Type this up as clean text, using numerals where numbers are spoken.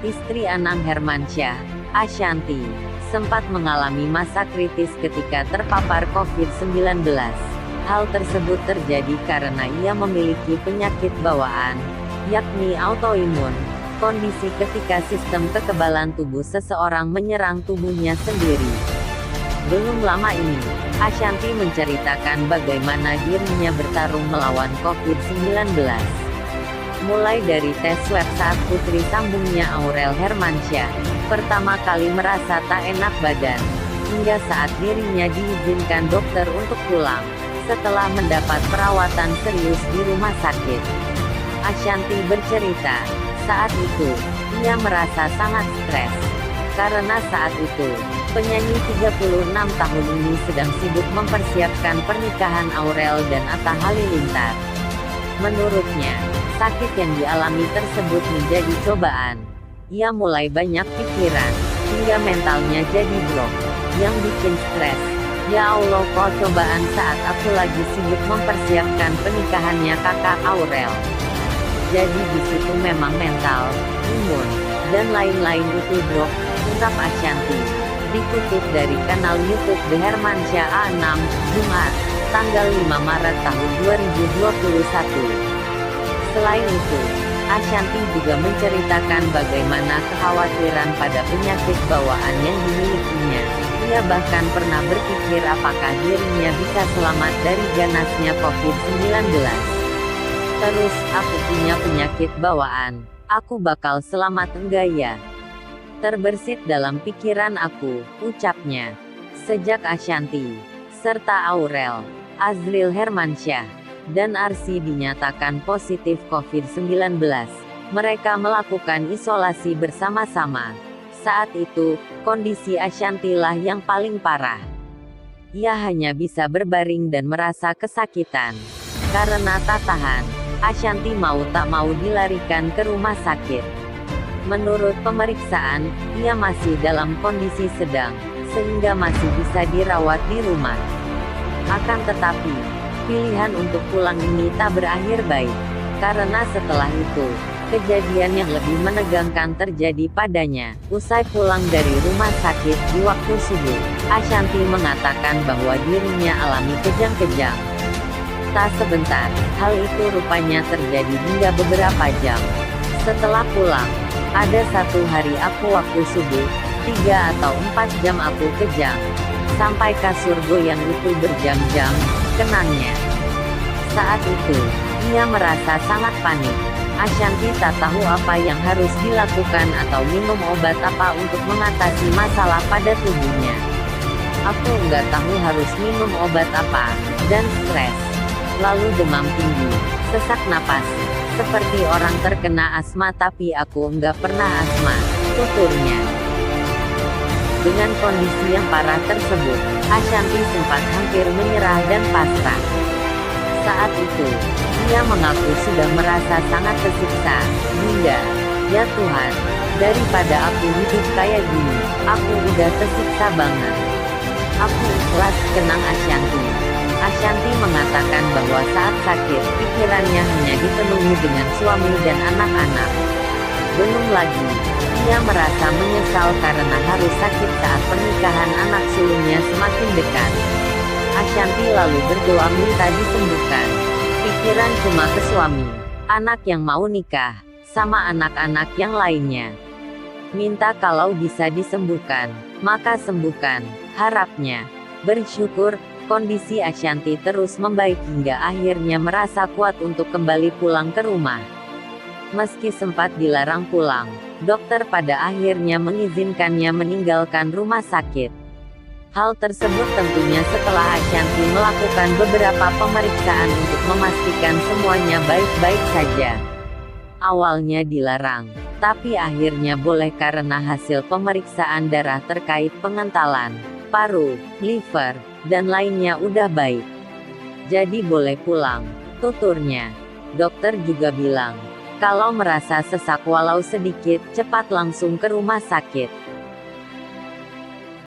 istri Anang Hermansyah, Ashanty, sempat mengalami masa kritis ketika terpapar COVID-19. Hal tersebut terjadi karena ia memiliki penyakit bawaan, yakni autoimun, kondisi ketika sistem kekebalan tubuh seseorang menyerang tubuhnya sendiri. Belum lama ini, Ashanty menceritakan bagaimana dirinya bertarung melawan COVID-19. Mulai dari tes swab saat putri sambungnya Aurel Hermansyah pertama kali merasa tak enak badan, hingga saat dirinya diizinkan dokter untuk pulang, setelah mendapat perawatan serius di rumah sakit. Ashanty bercerita, saat itu, ia merasa sangat stres. Karena saat itu, penyanyi 36 tahun ini sedang sibuk mempersiapkan pernikahan Aurel dan Atta Halilintar. Menurutnya, sakit yang dialami tersebut menjadi cobaan. Ia mulai banyak pikiran, hingga mentalnya jadi drop, yang bikin stres. Ya Allah, kok cobaan saat aku lagi sibuk mempersiapkan pernikahannya kakak Aurel. Jadi di situ memang mental, imun, dan lain-lain itu drop, ungkap Ashanty. Dikutip dari kanal YouTube The Hermansyah A6, Jumat, tanggal 5 Maret tahun 2021. Selain itu, Ashanty juga menceritakan bagaimana kekhawatiran pada penyakit bawaan yang dimilikinya. Ia bahkan pernah berpikir apakah dirinya bisa selamat dari ganasnya COVID-19. Terus, aku punya penyakit bawaan, aku bakal selamat enggak ya? Terbersit dalam pikiran aku, ucapnya. Sejak Ashanty, serta Aurel, Azril Hermansyah, dan Arsy dinyatakan positif COVID-19, mereka melakukan isolasi bersama-sama. Saat itu, kondisi Ashanty lah yang paling parah. Ia hanya bisa berbaring dan merasa kesakitan. Karena tak tahan, Ashanty mau tak mau dilarikan ke rumah sakit. Menurut pemeriksaan, ia masih dalam kondisi sedang, sehingga masih bisa dirawat di rumah. Akan tetapi, pilihan untuk pulang ini tak berakhir baik. Karena setelah itu, kejadian yang lebih menegangkan terjadi padanya. Usai pulang dari rumah sakit di waktu subuh, Ashanty mengatakan bahwa dirinya alami kejang-kejang. Tak sebentar, hal itu rupanya terjadi hingga beberapa jam. Setelah pulang, ada satu hari aku waktu subuh, 3 atau 4 jam aku kejang. Sampai kasur goyang itu berjam-jam, kenangnya. Saat itu, ia merasa sangat panik. Ashanty tak tahu apa yang harus dilakukan atau minum obat apa untuk mengatasi masalah pada tubuhnya. Aku nggak tahu harus minum obat apa, dan stres. Lalu demam tinggi, sesak napas, seperti orang terkena asma tapi aku nggak pernah asma, tuturnya. Dengan kondisi yang parah tersebut, Ashanty sempat hampir menyerah dan pasrah. Saat itu, ia mengaku sudah merasa sangat tersiksa, hingga, ya Tuhan, daripada aku hidup kayak gini, aku udah tersiksa banget. Aku ikhlas, kenang Ashanty. Ashanty mengatakan bahwa saat sakit, pikirannya hanya dipenuhi dengan suami dan anak-anak. Belum lagi, ia merasa menyesal karena harus sakit saat pernikahan anak sulungnya semakin dekat. Ashanty lalu berdoa minta disembuhkan. Pikiran cuma ke suami, anak yang mau nikah, sama anak-anak yang lainnya. Minta kalau bisa disembuhkan, maka sembuhkan, harapnya. Bersyukur, kondisi Ashanty terus membaik hingga akhirnya merasa kuat untuk kembali pulang ke rumah. Meski sempat dilarang pulang, dokter pada akhirnya mengizinkannya meninggalkan rumah sakit. Hal tersebut tentunya setelah Ashanty melakukan beberapa pemeriksaan untuk memastikan semuanya baik-baik saja. Awalnya dilarang, tapi akhirnya boleh karena hasil pemeriksaan darah terkait pengentalan, paru, liver, dan lainnya udah baik. Jadi boleh pulang, tuturnya. Dokter juga bilang, kalau merasa sesak walau sedikit, cepat langsung ke rumah sakit.